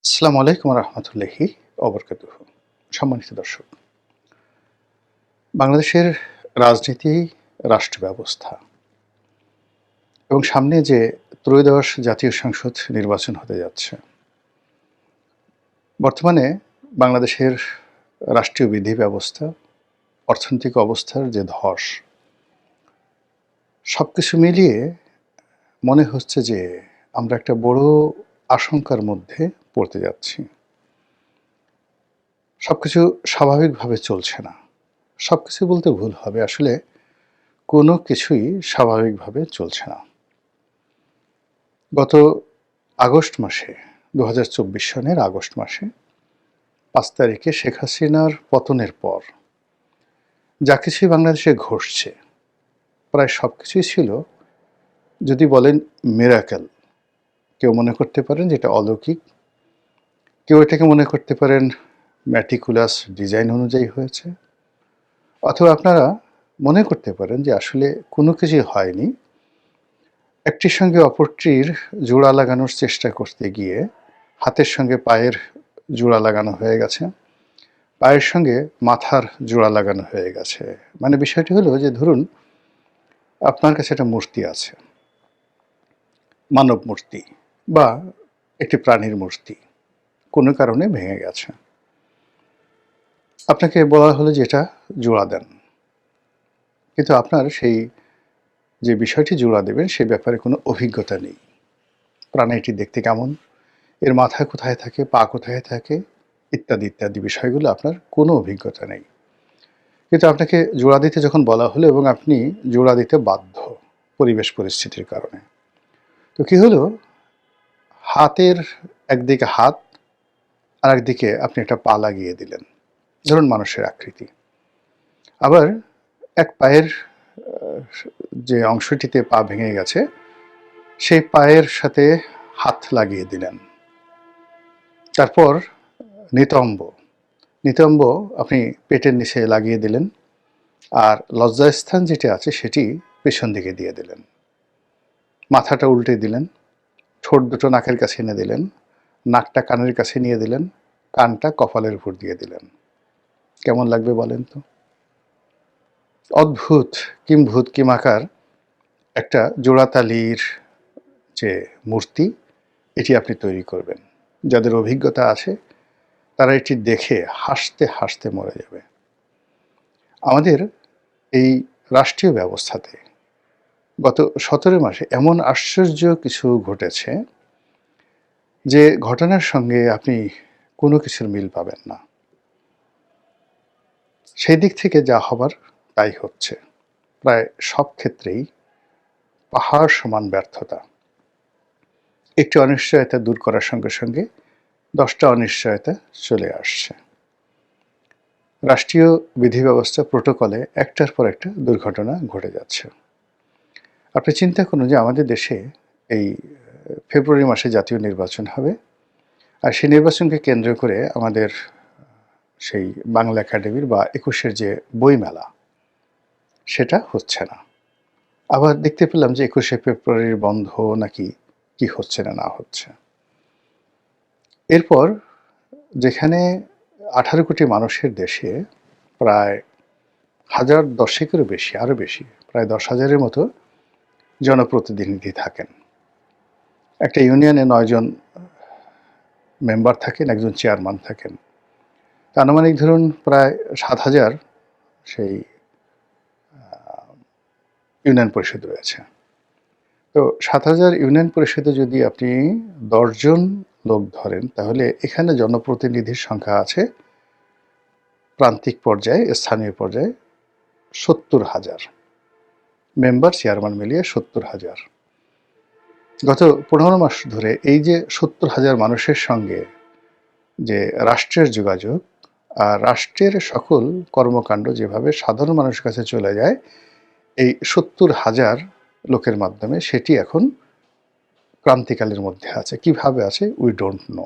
আসসালামু আলাইকুম রহমতুল্লাহি অবরকাতুহু। সম্মানিত দর্শক, বাংলাদেশের রাজনীতি, রাষ্ট্র ব্যবস্থা এবং সামনে যে ত্রয়োদশ জাতীয় সংসদ নির্বাচন হতে যাচ্ছে, বর্তমানে বাংলাদেশের রাষ্ট্রীয় বিধি ব্যবস্থা, অর্থনৈতিক অবস্থার যে ধস, সব কিছু মিলিয়ে মনে হচ্ছে যে আমরা একটা বড় আশঙ্কার মধ্যে পড়তে যাচ্ছি। সব কিছু স্বাভাবিকভাবে চলছে না। সব কিছু বলতে ভুল হবে, আসলে কোনো কিছুই স্বাভাবিকভাবে চলছে না। গত আগস্ট মাসে ২০২৪ সনের আগস্ট মাসে ৫ তারিখে শেখ হাসিনার পতনের পর যা কিছুই বাংলাদেশে ঘটছে, প্রায় সব কিছুই ছিল, যদি বলেন মিরাকেল। কেউ মনে করতে পারেন যে এটা অলৌকিক, কেউ এটাকে মনে করতে পারেন ম্যাটিকুলাস ডিজাইন অনুযায়ী হয়েছে, অথবা আপনারা মনে করতে পারেন যে আসলে কোনো কিছুই হয়নি, একটির সঙ্গে অপরটির জোড়া লাগানোর চেষ্টা করতে গিয়ে হাতের সঙ্গে পায়ের জোড়া লাগানো হয়ে গেছে, পায়ের সঙ্গে মাথার জোড়া লাগানো হয়ে গেছে। মানে বিষয়টি হলো যে, ধরুন আপনার কাছে একটা মূর্তি আছে, মানব মূর্তি বা একটি প্রাণীর মূর্তি, কোনো কারণে ভেঙে গেছে। আপনাকে বলা হলো যে এটা জোড়া দেন, কিন্তু আপনার সেই যে বিষয়টি জোড়া দেবেন সে ব্যাপারে কোনো অভিজ্ঞতা নেই। প্রাণীটি দেখতে কেমন, এর মাথা কোথায় থাকে, পা কোথায় থাকে, ইত্যাদি ইত্যাদি বিষয়গুলো আপনার কোনো অভিজ্ঞতা নেই। কিন্তু আপনাকে জোড়া দিতে যখন বলা হলো এবং আপনি জোড়া দিতে বাধ্য পরিবেশ পরিস্থিতির কারণে, তো কি হলো, হাতের একদিকে হাত আর একদিকে আপনি একটা পা লাগিয়ে দিলেন, ধরুন মানুষের আকৃতি। আবার এক পায়ের যে অংশটিতে পা ভেঙে গেছে সেই পায়ের সাথে হাত লাগিয়ে দিলেন। তারপর নিতম্ব নিতম্ব আপনি পেটের নিচে লাগিয়ে দিলেন, আর লজ্জাস্থান যেটি আছে সেটি পেছন দিকে দিয়ে দিলেন। মাথাটা উল্টে দিলেন, ঠোঁট দুটো নাকের কাছে এনে দিলেন, নাকটা কানের কাছে নিয়ে দিলেন, কানটা কপালের উপর দিয়ে দিলেন। কেমন লাগবে বলেন তো? অদ্ভুত কিম্ভূত কিমাকার একটা জোড়াতালির যে মূর্তি, এটি আপনি তৈরি করবেন। যাদের অভিজ্ঞতা আছে তারা এটি দেখে হাসতে হাসতে মরে যাবে। আমাদের এই রাষ্ট্রীয় ব্যবস্থাতে গত ১৭ মাসে এমন আশ্চর্য কিছু ঘটেছে যে ঘটনার সঙ্গে আপনি কোনো কিছুর মিল পাবেন না। সেই দিক থেকে যা হবার তাই হচ্ছে। প্রায় সব ক্ষেত্রেই পাহাড় সমান ব্যর্থতা। একটি অনিশ্চয়তা দূর করার সঙ্গে সঙ্গে ১০টা অনিশ্চয়তা চলে আসছে। রাষ্ট্রীয় বিধি ব্যবস্থা প্রোটোকলে একটার পর একটা দুর্ঘটনা ঘটে যাচ্ছে। আপনি চিন্তা করুন যে আমাদের দেশে এই ফেব্রুয়ারি মাসে জাতীয় নির্বাচন হবে, আর সেই নির্বাচনকে কেন্দ্র করে আমাদের সেই বাংলা একাডেমির বা ২১-এর যে বইমেলা, সেটা হচ্ছে না। আবার দেখতে পেলাম যে ২১শে ফেব্রুয়ারির বন্ধ নাকি কি হচ্ছে না না হচ্ছে। এরপর যেখানে ১৮ কোটি মানুষের দেশে প্রায় হাজার দশেকেরও বেশি, আরও বেশি, প্রায় ১০,০০০-এর মতো জনপ্রতিনিধি থাকেন। একটা ইউনিয়নে ৯ জন মেম্বার থাকেন, একজন চেয়ারম্যান থাকেন। আনুমানিক ধরুন প্রায় ৭,০০০ সেই ইউনিয়ন পরিষদ রয়েছে। তো ৭,০০০ ইউনিয়ন পরিষদে যদি আপনি ১০ জন লোক ধরেন, তাহলে এখানে জনপ্রতিনিধির সংখ্যা আছে প্রান্তিক পর্যায়ে, স্থানীয় পর্যায়ে ৭০,০০০ মেম্বার চেয়ারম্যান মিলিয়ে ৭০,০০০। গত ১৫ মাস ধরে এই যে ৭০,০০০ মানুষের সঙ্গে যে রাষ্ট্রের যোগাযোগ আর রাষ্ট্রের সকল কর্মকাণ্ড যেভাবে সাধারণ মানুষের কাছে চলে যায় এই ৭০,০০০ লোকের মাধ্যমে, সেটি এখন ক্রান্তিকালের মধ্যে আছে। কিভাবে আছে উই ডোন্ট নো।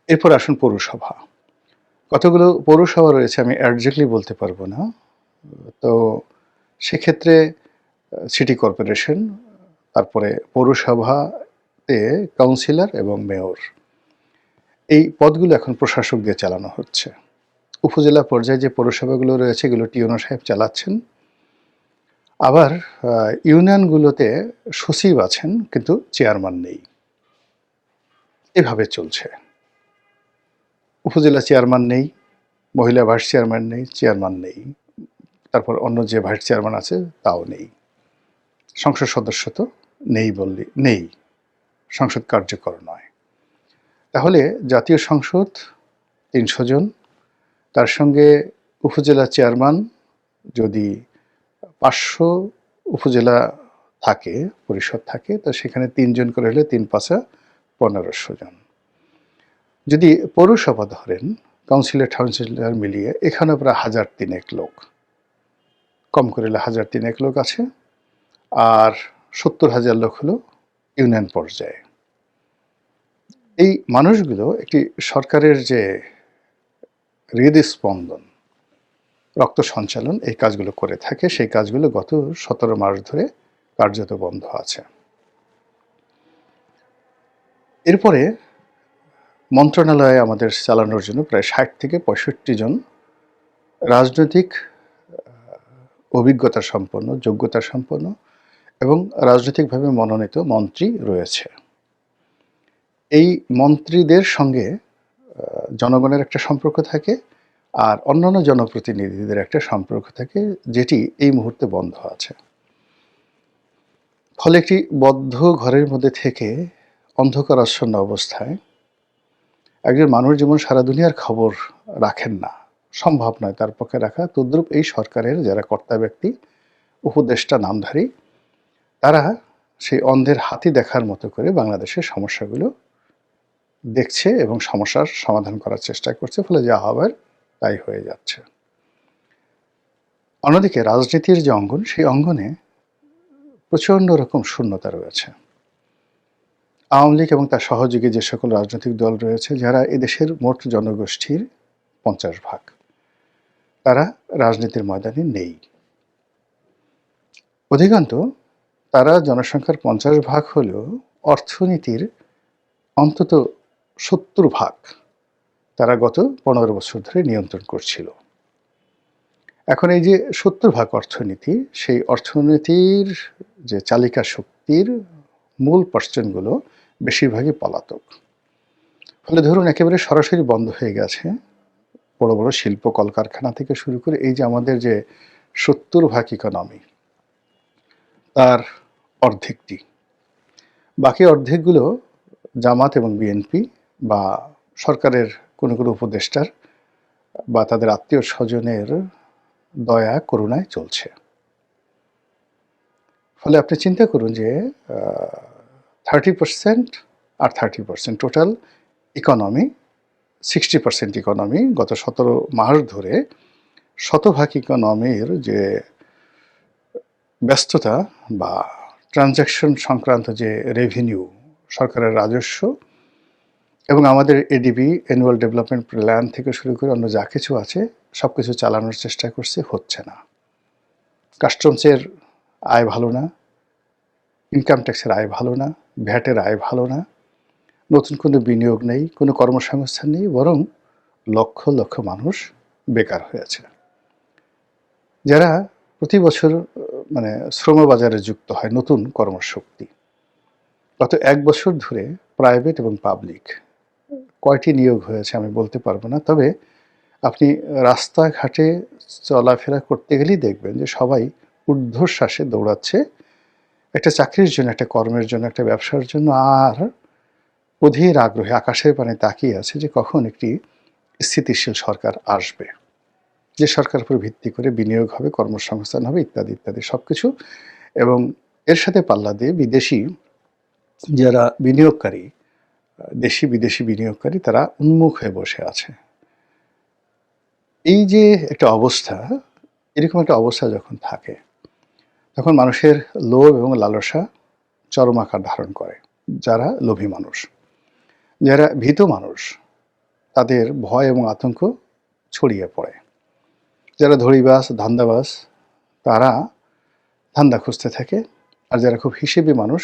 এরপর আসুন পৌরসভা। কতগুলো পৌরসভা রয়েছে আমি একজ্যাক্টলি বলতে পারবো না। তো সেক্ষেত্রে সিটি কর্পোরেশন, তারপরে পৌরসভা, মুহূর্তে কাউন্সিলর এবং মেয়র এই পদগুলো এখন প্রশাসক দিয়ে চালানো হচ্ছে। উপজেলা পর্যায়ে যে পৌরসভাগুলো রয়েছে এগুলো টিওনো সাহেব চালাচ্ছেন। আবার ইউনিয়নগুলোতে সচিব আছেন কিন্তু চেয়ারম্যান নেই। এভাবে চলছে। উপজেলা চেয়ারম্যান নেই, মহিলা ভাইস চেয়ারম্যান নেই, চেয়ারম্যান নেই। তারপর অন্য যে ভাইস চেয়ারম্যান আছে তাও নেই। সংসদ সদস্য তো নেই বললে নেই, সংসদ কার্যকর নয়। তাহলে জাতীয় সংসদ ৩০০ জন, তার সঙ্গে উপজেলা চেয়ারম্যান যদি ৫০০ উপজেলা থাকে, পরিষদ থাকে, তো সেখানে ৩ জন করে হলে ৩ ৫ ১৫০০ জন। যদি পৌরসভা ধরেন, কাউন্সিলর মিলিয়ে এখানে প্রায় ১,৩০০ লোক, কম করে হলে ১,৩০০ লোক আছে, আর ৭০,০০০ লোক হলো ইউনিয়ন পর্যায়ে। এই মানুষগুলো একটি সরকারের যে হৃদস্পন্দন, রক্ত সঞ্চালন, এই কাজগুলো করে থাকে। সেই কাজগুলো গত ১৭ মাস ধরে কার্যত বন্ধ আছে। এরপরে মন্ত্রণালয়ে আমাদের চালানোর জন্য প্রায় ৬০ থেকে ৬৫ জন রাজনৈতিক অভিজ্ঞতা সম্পন্ন, যোগ্যতা সম্পন্ন এবং রাজনৈতিকভাবে মনোনীত মন্ত্রী রয়েছে। এই মন্ত্রীদের সঙ্গে জনগণের একটা সম্পর্ক থাকে, আর অন্যান্য জনপ্রতিনিধিদের একটা সম্পর্ক থাকে, যেটি এই মুহূর্তে বন্ধ আছে। ফলে একটি বদ্ধ ঘরের মধ্যে থেকে অন্ধকারাচ্ছন্ন অবস্থায় একজন মানুষ যেমন সারা দুনিয়ার খবর রাখেন না, সম্ভব নয় তার পক্ষে রাখা, তদ্রূপ এই সরকারের যারা কর্তা ব্যক্তি, উপদেষ্টা নামধারী, তারা সেই অন্ধের হাতি দেখার মতো করে বাংলাদেশের সমস্যাগুলো দেখছে এবং সমস্যার সমাধান করার চেষ্টা করছে, ফলে যা হবার তাই হয়ে যাচ্ছে। অন্যদিকে রাজনীতির যে অঙ্গন, সেই অঙ্গনে প্রচণ্ড রকম শূন্যতা রয়েছে। আওয়ামী লীগ এবং তার সহযোগী যে সকল রাজনৈতিক দল রয়েছে, যারা এদেশের মোট জনগোষ্ঠীর ৫০%, তারা রাজনীতির ময়দানে নেই। অধিকান্ত তারা জনসংখ্যার ৫০% হলেও অর্থনীতির অন্তত ৭০% তারা গত ১৫ বছর ধরে নিয়ন্ত্রণ করছিল। এখন এই যে ৭০% অর্থনীতি, সেই অর্থনীতির যে চালিকা শক্তির মূল পার্সনগুলো বেশিরভাগই পলাতক। ফলে ধরুন একেবারে সরাসরি বন্ধ হয়ে গেছে বড় বড় শিল্প কলকারখানা থেকে শুরু করে এই যে আমাদের যে ৭০% ইকোনমি, তার অর্ধেকটি। বাকি অর্ধেকগুলো জামাত এবং বিএনপি বা সরকারের কোনো কোনো উপদেষ্টার বা তাদের আত্মীয় স্বজনের দয়া করুণায় চলছে। ফলে আপনি চিন্তা করুন যে 30% আর 30%, টোটাল ইকোনমি 60% ইকোনমি গত ১৭ মাস ধরে শতভাগ ইকোনমির যে ব্যস্ততা বা ট্রানজ্যাকশন সংক্রান্ত যে রেভিনিউ, সরকারের রাজস্ব এবং আমাদের এডিবি অ্যানুয়াল ডেভেলপমেন্ট প্ল্যান থেকে শুরু করে অন্য যা কিছু আছে সব কিছু চালানোর চেষ্টা করছে, হচ্ছে না। কাস্টমসের আয় ভালো না, ইনকাম ট্যাক্সের আয় ভালো না, ভ্যাটের আয় ভালো না, নতুন কোনো বিনিয়োগ নেই, কোনো কর্মসংস্থান নেই, বরং লক্ষ লক্ষ মানুষ বেকার হয়েছে, যারা প্রতি বছর মানে শ্রমবাজারে যুক্ত হয় নতুন কর্মশক্তি। গত ১ বছর ধরে প্রাইভেট এবং পাবলিক কয়টি নিয়োগ হয়েছে আমি বলতে পারবো না, তবে আপনি রাস্তাঘাটে চলাফেরা করতে গেলেই দেখবেন যে সবাই ঊর্ধ্বশ্বাসে দৌড়াচ্ছে একটা চাকরির জন্য, একটা কর্মের জন্য, একটা ব্যবসার জন্য, আর অধীর আগ্রহে আকাশের পানে তাকিয়ে আছে যে কখন একটি স্থিতিশীল সরকার আসবে, যে সরকার উপর ভিত্তি করে বিনিয়োগ হবে, কর্মসংস্থান হবে, ইত্যাদি ইত্যাদি সব কিছু। এবং এর সাথে পাল্লা দিয়ে বিদেশি যারা বিনিয়োগকারী, দেশি বিদেশি বিনিয়োগকারী, তারা উন্মুখ হয়ে বসে আছে। এই যে একটা অবস্থা, এরকম একটা অবস্থা যখন থাকে, তখন মানুষের লোভ এবং লালসা চরম আকার ধারণ করে। যারা লোভী মানুষ, যারা ভীত মানুষ, তাদের ভয় এবং আতঙ্ক ছড়িয়ে পড়ে। যারা ধড়িবাজ, ধান্দাবাজ, তারা ধান্দা খুঁজতে থাকে, আর যারা খুব হিসেবি মানুষ,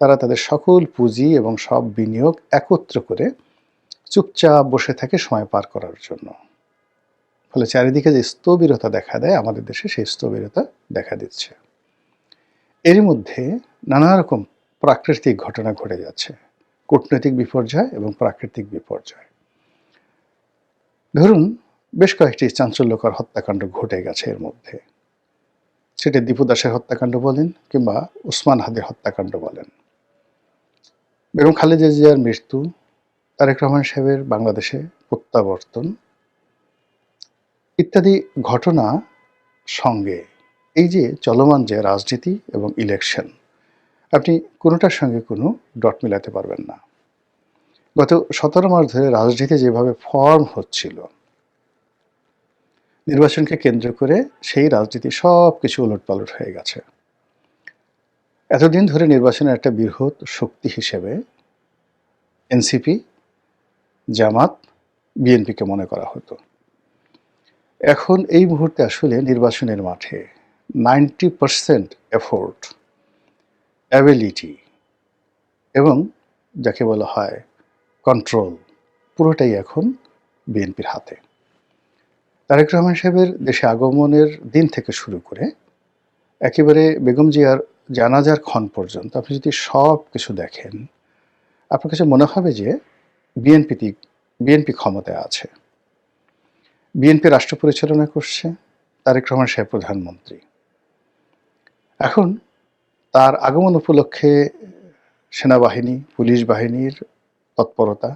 তারা তাদের সকল পুঁজি এবং সব বিনিয়োগ একত্র করে চুপচাপ বসে থাকে সময় পার করার জন্য। ফলে চারিদিকে যে স্থবিরতা দেখা দেয় আমাদের দেশে, সেই স্থবিরতা দেখা দিচ্ছে। এরই মধ্যে নানা রকম প্রাকৃতিক ঘটনা ঘটে যাচ্ছে, কূটনৈতিক বিপর্যয় এবং প্রাকৃতিক বিপর্যয়। ধরুন, বেশ কয়েকটি চাঞ্চল্যকর হত্যাকাণ্ড ঘটে গেছে এর মধ্যে। সেটা দীপু দাসের হত্যাকাণ্ড বলেন কিংবা ওসমান হাদির হত্যাকাণ্ড বলেন, বেগম খালেদা জিয়ার মৃত্যু, তারেক রহমান সাহেবের বাংলাদেশে প্রত্যাবর্তন ইত্যাদি ঘটনা সঙ্গে এই যে চলমান যে রাজনীতি এবং ইলেকশন, আপনি কোনোটার সঙ্গে কোনো ডট মিলাতে পারবেন না। গত 17 মাস ধরে রাজনীতি যেভাবে ফর্ম হচ্ছিল, নির্বাচনকে কেন্দ্র করে সেই রাজনীতি সব কিছু উলটপালট হয়ে গেছে। এতদিন ধরে নির্বাচনের একটা বৃহৎ শক্তি হিসেবে এনসিপি, জামাত, বিএনপিকে মনে করা হতো। এখন এই মুহূর্তে আসলে নির্বাচনের মাঠে 90% এফোর্ট, অ্যাবিলিটি এবং যাকে বলা হয় কন্ট্রোল, পুরোটাই এখন বিএনপির হাতে। তারেক রহমান সাহেবের দেশে আগমনের দিন থেকে শুরু করে একেবারে বেগম জিয়ার জানাজার ক্ষণ পর্যন্ত আপনি যদি সব কিছু দেখেন, আপনার কাছে মনে হবে যে বিএনপি ক্ষমতায় আছে। বিএনপি রাষ্ট্র পরিচালনা করছে, তারেক রহমান সাহেব প্রধানমন্ত্রী। এখন তার আগমন উপলক্ষে সেনাবাহিনী, পুলিশ বাহিনীর তৎপরতা,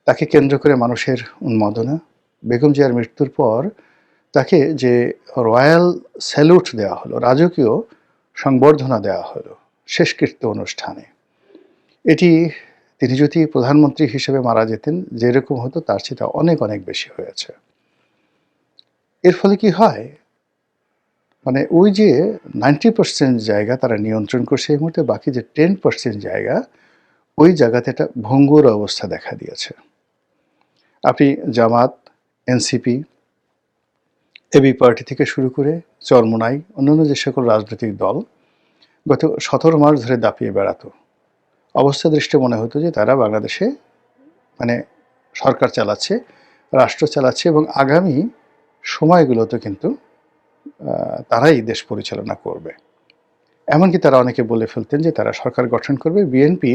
তাকে কেন্দ্র করে মানুষের উন্মাদনা, বেগম জিয়ার মৃত্যুর পর তাকে যে রয়্যাল স্যালুট দেওয়া হলো, রাজকীয় সংবর্ধনা দেওয়া হলো শেষকৃত্য অনুষ্ঠানে, এটি তিনি যদি প্রধানমন্ত্রী হিসেবে মারা যেতেন যেরকম হতো তার চেয়ে অনেক অনেক বেশি হয়েছে। এর ফলে কি হয়, মানে ওই যে 90% জায়গা তারা নিয়ন্ত্রণ করছে, এই মুহূর্তে বাকি যে 10% জায়গা, ওই জায়গাতে একটা ভঙ্গুর অবস্থা দেখা দিয়েছে। আপনি জামাত, এনসিপি, এবি পার্টি থেকে শুরু করে চরমোনাই, অন্যান্য যে সকল রাজনৈতিক দল গত 17 মাস ধরে দাপিয়ে বেড়াতো, অবস্থা দৃষ্টে মনে হতো যে তারা বাংলাদেশে মানে সরকার চালাচ্ছে, রাষ্ট্র চালাচ্ছে এবং আগামী সময়গুলোতে কিন্তু তারাই দেশ পরিচালনা করবে। এমনকি তারা অনেকে বলে ফেলতেন যে তারা সরকার গঠন করবে, বিএনপি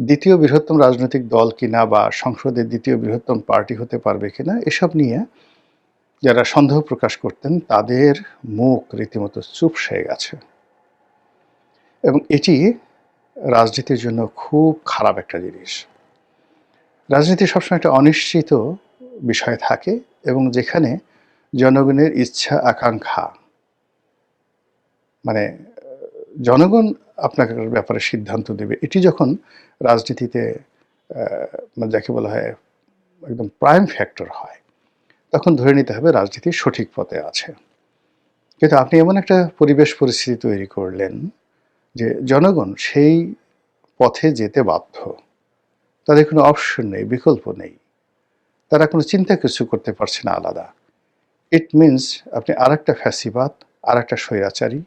দ্বিতীয় বৃহত্তম রাজনৈতিক দল কিনা বা সংসদের দ্বিতীয় বৃহত্তম পার্টি হতে পারবে কিনা, এসব নিয়ে যারা সন্দেহ প্রকাশ করতেন তাদের মুখ রীতিমতো চুপসে গেছে। এবং এটি রাজনীতির জন্য খুব খারাপ একটা জিনিস। রাজনীতি সবসময় একটা অনিশ্চিত বিষয় থাকে এবং যেখানে জনগণের ইচ্ছা আকাঙ্ক্ষা, মানে জনগণ আপনার ব্যাপারে সিদ্ধান্ত দেবে, এটি যখন রাজনীতিতে যাকে বলা হয় একদম প্রাইম ফ্যাক্টর হয়, তখন ধরে নিতে হবে রাজনীতি সঠিক পথে আছে। কিন্তু আপনি এমন একটা পরিবেশ পরিস্থিতি তৈরি করলেন যে জনগণ সেই পথে যেতে বাধ্য, তাদের কোনো অপশন নেই, বিকল্প নেই, তারা কোনো চিন্তা কিছু করতে পারছে না আলাদা। ইট মিনস আপনি আর একটা ফ্যাসিবাদ, আর একটা স্বৈরাচারী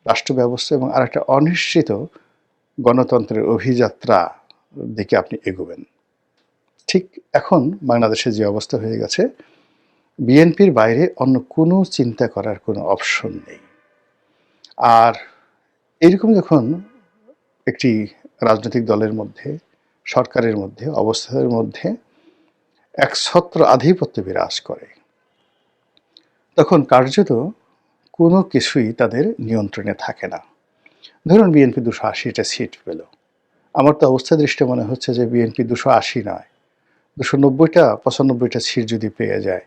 রাষ্ট্র ব্যবস্থা এবং আর একটা অনিশ্চিত গণতন্ত্রের অভিযাত্রা দিকে আপনি এগোবেন। ঠিক এখন বাংলাদেশে যে অবস্থা হয়ে গেছে, বিএনপির বাইরে অন্য কোনো চিন্তা করার কোনো অপশন নেই। আর এইরকম যখন একটি রাজনৈতিক দলের মধ্যে, সরকারের মধ্যে, অবস্থার মধ্যে একছত্র আধিপত্য বিরাজ করে, তখন কার্যত কোনো কিছুই তাদের নিয়ন্ত্রণে থাকে না। ধরুন বিএনপি 280টা সিট পেল, আমার তো অবস্থা দৃষ্টে মনে হচ্ছে যে বিএনপি 280 নয়, 290টা 95টা সিট যদি পেয়ে যায়,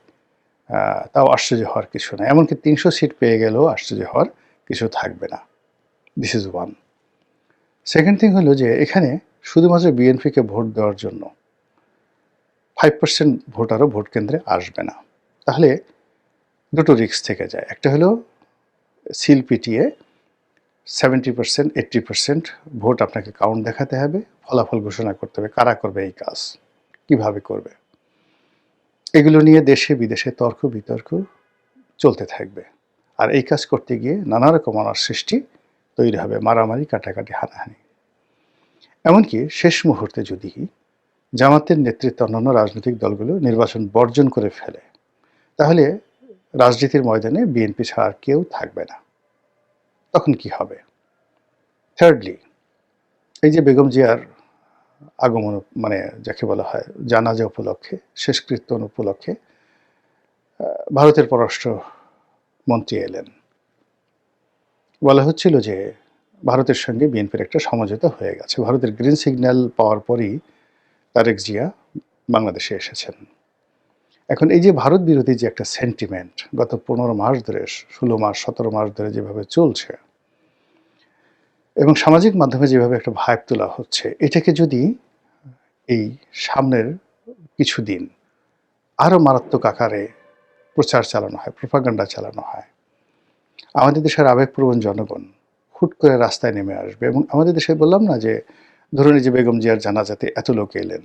তাও আশ্চর্য হওয়ার কিছু না। এমনকি 300 সিট পেয়ে গেলেও আশ্চর্য হওয়ার কিছু থাকবে না। This is one. Second thing হলো যে এখানে শুধুমাত্র বিএনপিকে ভোট দেওয়ার জন্য 5% ভোটারও ভোট কেন্দ্রে আসবে না। তাহলে দুটো রিস্ক থেকে যায়। একটা হলো সিল পিটিয়ে 70%, 80% ভোট আপনাকে কাউন্ট দেখাতে হবে, ফলাফল ঘোষণা করতে হবে, কারা করবে এই কাজ, কিভাবে করবে। এগুলো নিয়ে দেশে বিদেশে তর্ক বিতর্ক চলতে থাকবে। আর এই কাজ করতে গিয়ে নানা রকম অনার সৃষ্টি তৈরি হবে মারামারি, কাটাকাটি, হানাহানি। এমনকি শেষ মুহূর্তে যদি জামাতের নেতৃত্বে অন্যান্য রাজনৈতিক দলগুলো নির্বাচন বর্জন করে ফেলে, তাহলে রাজনীতির ময়দানে বিএনপি ছাড়া আর কেউ থাকবে না। তখন কি হবে? থার্ডলি, এই যে বেগম জিয়ার আগমন, মানে যাকে বলা হয় জানাজা উপলক্ষে, শেষকৃত্য উপলক্ষে ভারতের পররাষ্ট্র মন্ত্রী এলেন। বলা হচ্ছিল যে ভারতের সঙ্গে বিএনপির একটা সমঝোতা হয়ে গেছে। ভারতের গ্রিন সিগন্যাল পাওয়ার পরই তারেক জিয়া বাংলাদেশে এসেছেন। এখন এই যে ভারত বিরোধী যে একটা সেন্টিমেন্ট গত 15 মাস ধরে, 16 মাস, 17 মাস ধরে যেভাবে চলছে এবং সামাজিক মাধ্যমে যেভাবে একটা ভাইব তোলা হচ্ছে, এটাকে যদি এই সামনের কিছুদিন আরও মারাত্মক আকারে প্রচার চালানো হয়, প্রোপাগান্ডা চালানো হয়, আমাদের দেশের আবেগপ্রবণ জনগণ হুট করে রাস্তায় নেমে আসবে। এবং আমাদের দেশে বললাম না যে, ধরুন এই যে বেগম জিয়ার জানাজাতে এত লোক এলেন,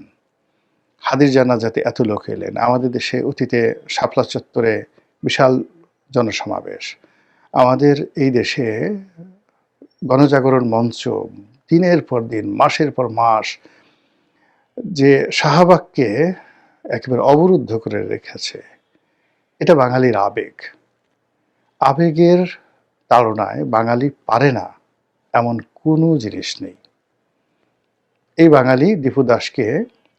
হাদির জানাজাতে এত লোক এলেন, আমাদের দেশে অতীতে শাপলা চত্বরে বিশাল জনসমাবেশ, আমাদের এই দেশে গণজাগরণ মঞ্চ দিনের পর দিন, মাসের পর মাস যে শাহবাগকে একেবারে অবরুদ্ধ করে রেখেছে, এটা বাঙালির আবেগ। আবেগের তাড়নায় বাঙালি পারে না এমন কোনো জিনিস নেই। এই বাঙালি দীপু দাসকে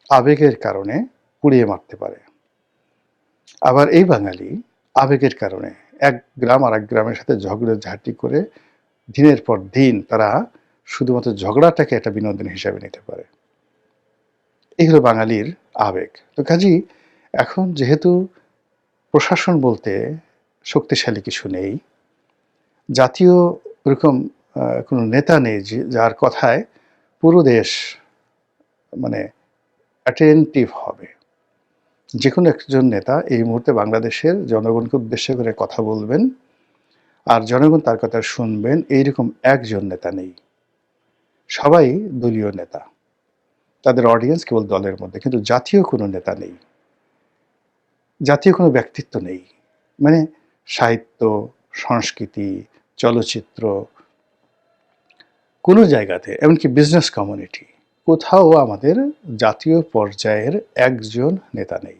আবেগের কারণে পুড়িয়ে মারতে পারে। আবার এই বাঙালি আবেগের কারণে এক গ্রাম আর এক গ্রামের সাথে ঝগড়াঝাটি করে দিনের পর দিন তারা শুধুমাত্র ঝগড়াটাকে একটা বিনোদন হিসাবে নিতে পারে। এই হলো বাঙালির আবেগ। তো কাজেই এখন যেহেতু প্রশাসন বলতে শক্তিশালী কিছু নেই, জাতীয় ওরকম কোনো নেতা নেই যার কথায় পুরো দেশ মানে অ্যাটেন্টিভ হবে। যে কোনো একজন নেতা এই মুহূর্তে বাংলাদেশের জনগণকে উদ্দেশ্য করে কথা বলবেন আর জনগণ তার কথা শুনবেন, এইরকম একজন নেতা নেই। সবাই দলীয় নেতা, তাদের অডিয়েন্স কেবল দলের মধ্যে, কিন্তু জাতীয় কোনো নেতা নেই, জাতীয় কোনো ব্যক্তিত্ব নেই। মানে সাহিত্য, সংস্কৃতি, চলচ্চিত্র, কোনো জায়গাতে, এমনকি বিজনেস কমিউনিটি, কোথাও আমাদের জাতীয় পর্যায়ের একজন নেতা নেই।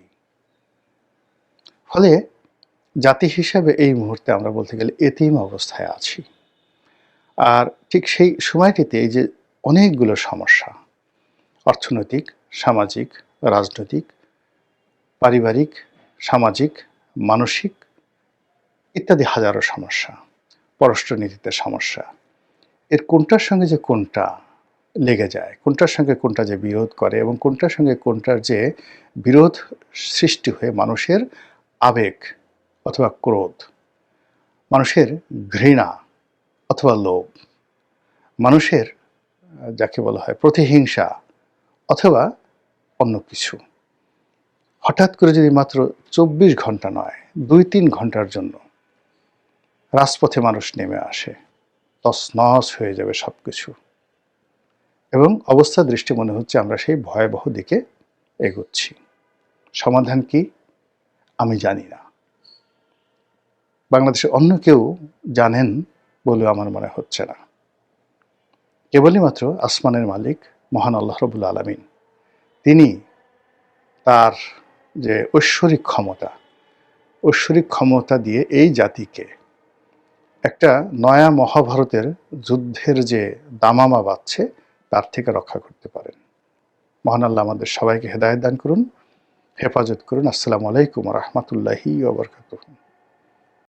ফলে জাতি হিসাবে এই মুহূর্তে আমরা বলতে গেলে এতিম অবস্থায় আছি। আর ঠিক সেই সময়টিতে এই যে অনেকগুলো সমস্যা, অর্থনৈতিক, সামাজিক, রাজনৈতিক, পারিবারিক, সামাজিক, মানসিক ইত্যাদি হাজারো সমস্যা, পররাষ্ট্রনীতিতে সমস্যা, এর কোনটার সঙ্গে যে কোনটা লেগে যায়, কোনটার সঙ্গে কোনটা যে বিরোধ করে এবং কোনটার সঙ্গে কোনটার যে বিরোধ সৃষ্টি হয়ে মানুষের আবেগ অথবা ক্রোধ, মানুষের ঘৃণা অথবা লোভ, মানুষের যাকে বলা হয় প্রতিহিংসা অথবা অন্য কিছু, হঠাৎ করে যদি মাত্র 24 ঘন্টা নয় 2-3 ঘন্টার জন্য রাজপথে মানুষ নেমে আসে, তছনছ হয়ে যাবে সব কিছু। এবং অবস্থা দৃষ্টি মনে হচ্ছে আমরা সেই ভয়াবহ দিকে এগোচ্ছি। সমাধান কি আমি জানি না, বাংলাদেশের অন্য কেউ জানেন বলে আমার মনে হচ্ছে না। কেবলই মাত্র আসমানের মালিক মহান আল্লাহ রাব্বুল আলামিন, তিনি তার যে ঐশ্বরিক ক্ষমতা দিয়ে এই জাতিকে একটা নয়া মহাভারতের যুদ্ধের যে দামামা বাজছে তার থেকে রক্ষা করতে পারেন। মহান আল্লাহ আমাদের সবাইকে হেদায়েত দান করুন, হেফাজত করুন। আসসালামু আলাইকুম ওয়া রাহমাতুল্লাহি ওয়া বারাকাতুহু।